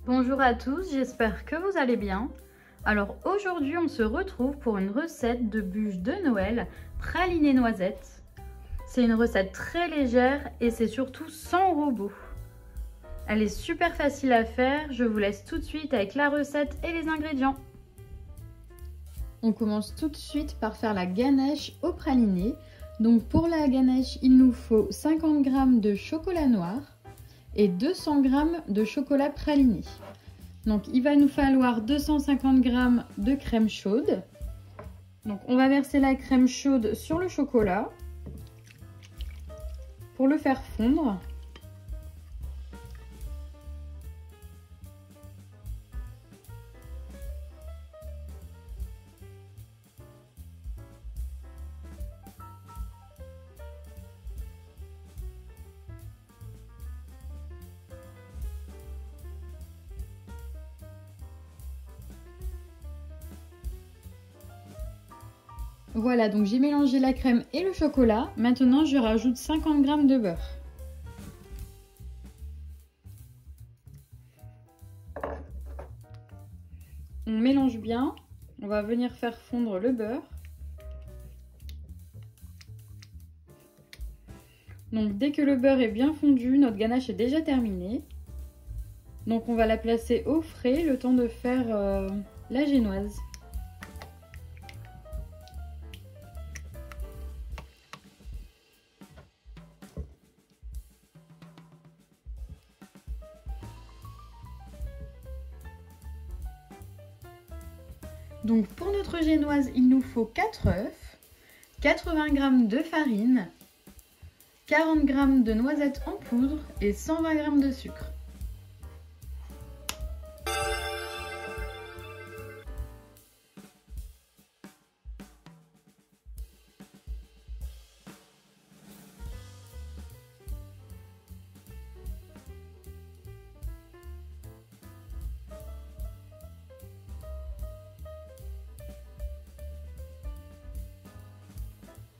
Bonjour à tous, j'espère que vous allez bien. Alors aujourd'hui on se retrouve pour une recette de bûche de Noël pralinée noisettes. C'est une recette très légère et c'est surtout sans robot. Elle est super facile à faire, je vous laisse tout de suite avec la recette et les ingrédients. On commence tout de suite par faire la ganache au praliné. Donc pour la ganache il nous faut 50 g de chocolat noir et 200 g de chocolat praliné. Donc il va nous falloir 250 g de crème chaude. Donc on va verser la crème chaude sur le chocolat pour le faire fondre. Voilà, donc j'ai mélangé la crème et le chocolat. Maintenant, je rajoute 50 g de beurre. On mélange bien. On va venir faire fondre le beurre. Donc dès que le beurre est bien fondu, notre ganache est déjà terminée. Donc on va la placer au frais le temps de faire la génoise. Donc pour notre génoise, il nous faut 4 œufs, 80 g de farine, 40 g de noisettes en poudre et 120 g de sucre.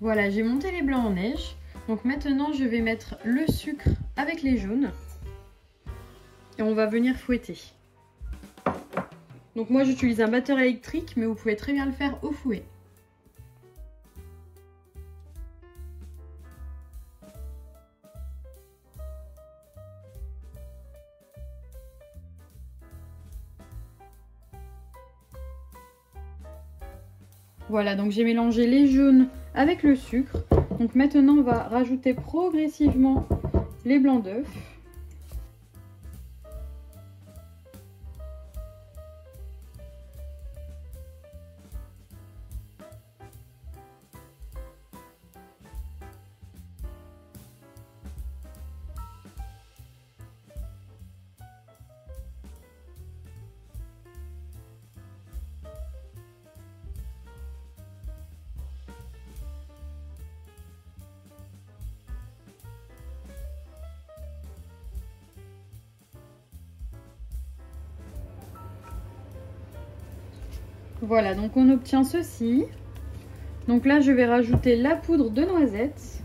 Voilà, j'ai monté les blancs en neige. Donc maintenant, je vais mettre le sucre avec les jaunes. Et on va venir fouetter. Donc moi, j'utilise un batteur électrique, mais vous pouvez très bien le faire au fouet. Voilà, donc j'ai mélangé les jaunes avec le sucre. Donc maintenant, on va rajouter progressivement les blancs d'œufs. Voilà, donc on obtient ceci. Donc là, je vais rajouter la poudre de noisettes.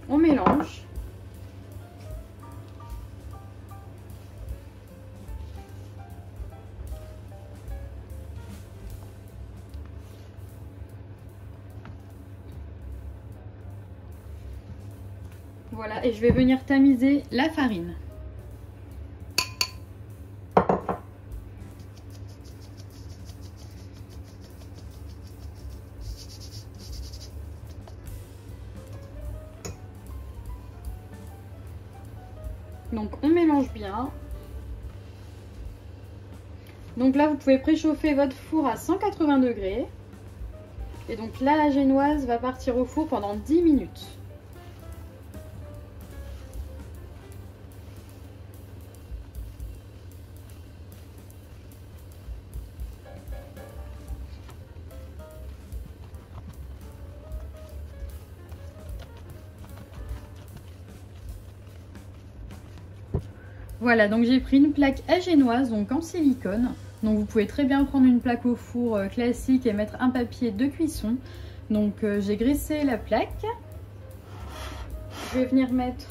On mélange. Voilà, et je vais venir tamiser la farine. Donc on mélange bien. Donc là vous pouvez préchauffer votre four à 180 degrés. Et donc là la génoise va partir au four pendant 10 minutes. Voilà, donc j'ai pris une plaque à génoise, donc en silicone. Donc vous pouvez très bien prendre une plaque au four classique et mettre un papier de cuisson. Donc j'ai graissé la plaque. Je vais venir mettre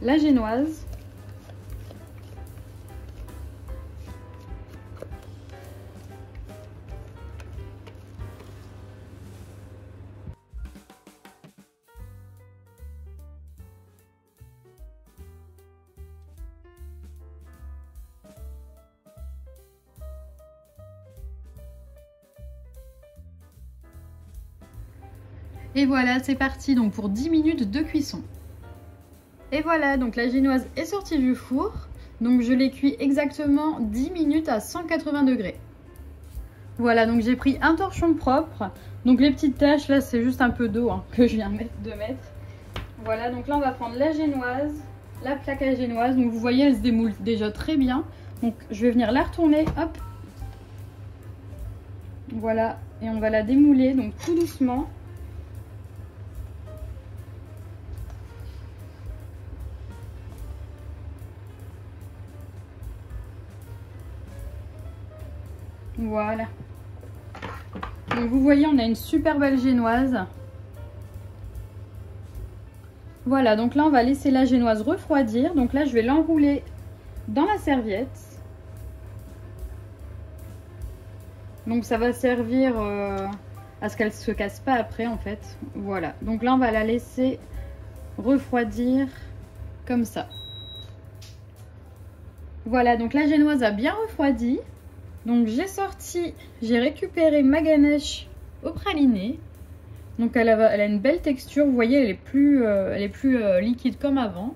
la génoise. Et voilà, c'est parti donc pour 10 minutes de cuisson. Et voilà, donc la génoise est sortie du four. Donc je l'ai cuit exactement 10 minutes à 180 degrés. Voilà, donc j'ai pris un torchon propre. Donc les petites taches là, c'est juste un peu d'eau que je viens de mettre. Voilà, donc là on va prendre la génoise, la plaque à génoise. Donc vous voyez, elle se démoule déjà très bien. Donc je vais venir la retourner, hop. Voilà, et on va la démouler donc tout doucement. Voilà. Donc vous voyez, on a une super belle génoise. Voilà, donc là on va laisser la génoise refroidir. Donc là je vais l'enrouler dans la serviette. Donc ça va servir à ce qu'elle ne se casse pas après en fait. Voilà, donc là on va la laisser refroidir comme ça. Voilà, donc la génoise a bien refroidi. Donc j'ai récupéré ma ganache au praliné. Donc elle a une belle texture, vous voyez, elle est plus liquide comme avant.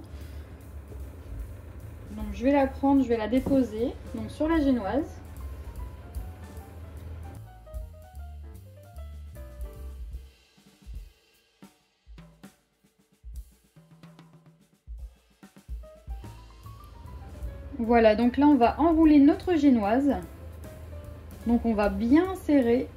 Donc je vais la prendre, je vais la déposer donc sur la génoise. Voilà, donc là on va enrouler notre génoise. Donc on va bien serrer.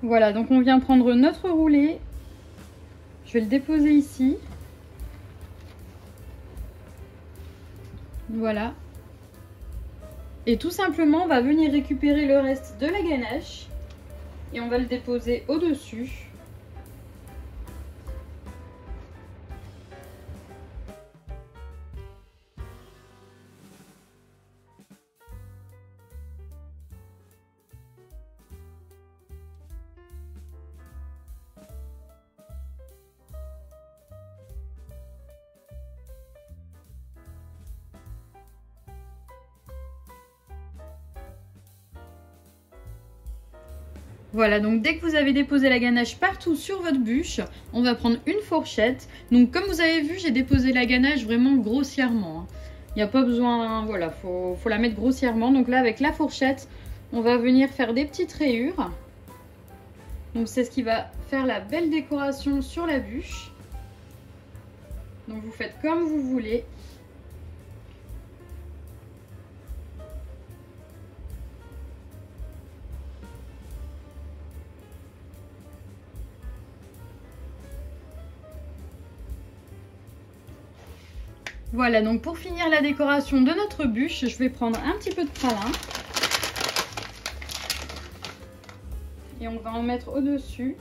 Voilà, donc on vient prendre notre roulé. Je vais le déposer ici. Voilà. Et tout simplement, on va venir récupérer le reste de la ganache. Et on va le déposer au-dessus. Voilà, donc dès que vous avez déposé la ganache partout sur votre bûche, on va prendre une fourchette. Donc comme vous avez vu, j'ai déposé la ganache vraiment grossièrement. Il n'y a pas besoin, voilà, faut la mettre grossièrement. Donc là, avec la fourchette, on va venir faire des petites rayures. Donc c'est ce qui va faire la belle décoration sur la bûche. Donc vous faites comme vous voulez. Voilà, donc pour finir la décoration de notre bûche, je vais prendre un petit peu de pralin. Et on va en mettre au-dessus.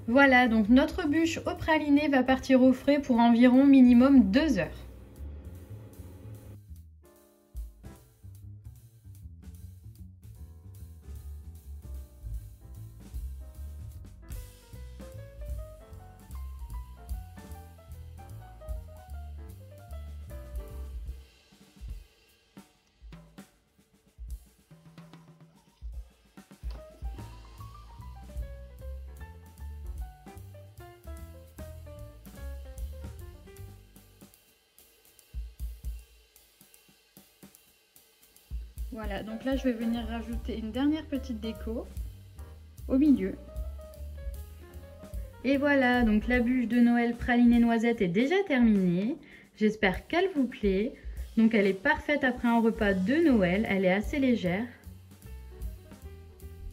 Voilà, donc notre bûche au praliné va partir au frais pour environ minimum 2 heures. Voilà, donc là je vais venir rajouter une dernière petite déco au milieu. Et voilà, donc la bûche de Noël praline et noisette est déjà terminée. J'espère qu'elle vous plaît. Donc elle est parfaite après un repas de Noël, elle est assez légère.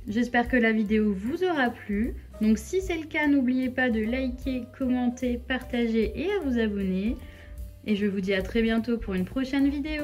J'espère que la vidéo vous aura plu. Donc si c'est le cas, n'oubliez pas de liker, commenter, partager et à vous abonner. Et je vous dis à très bientôt pour une prochaine vidéo.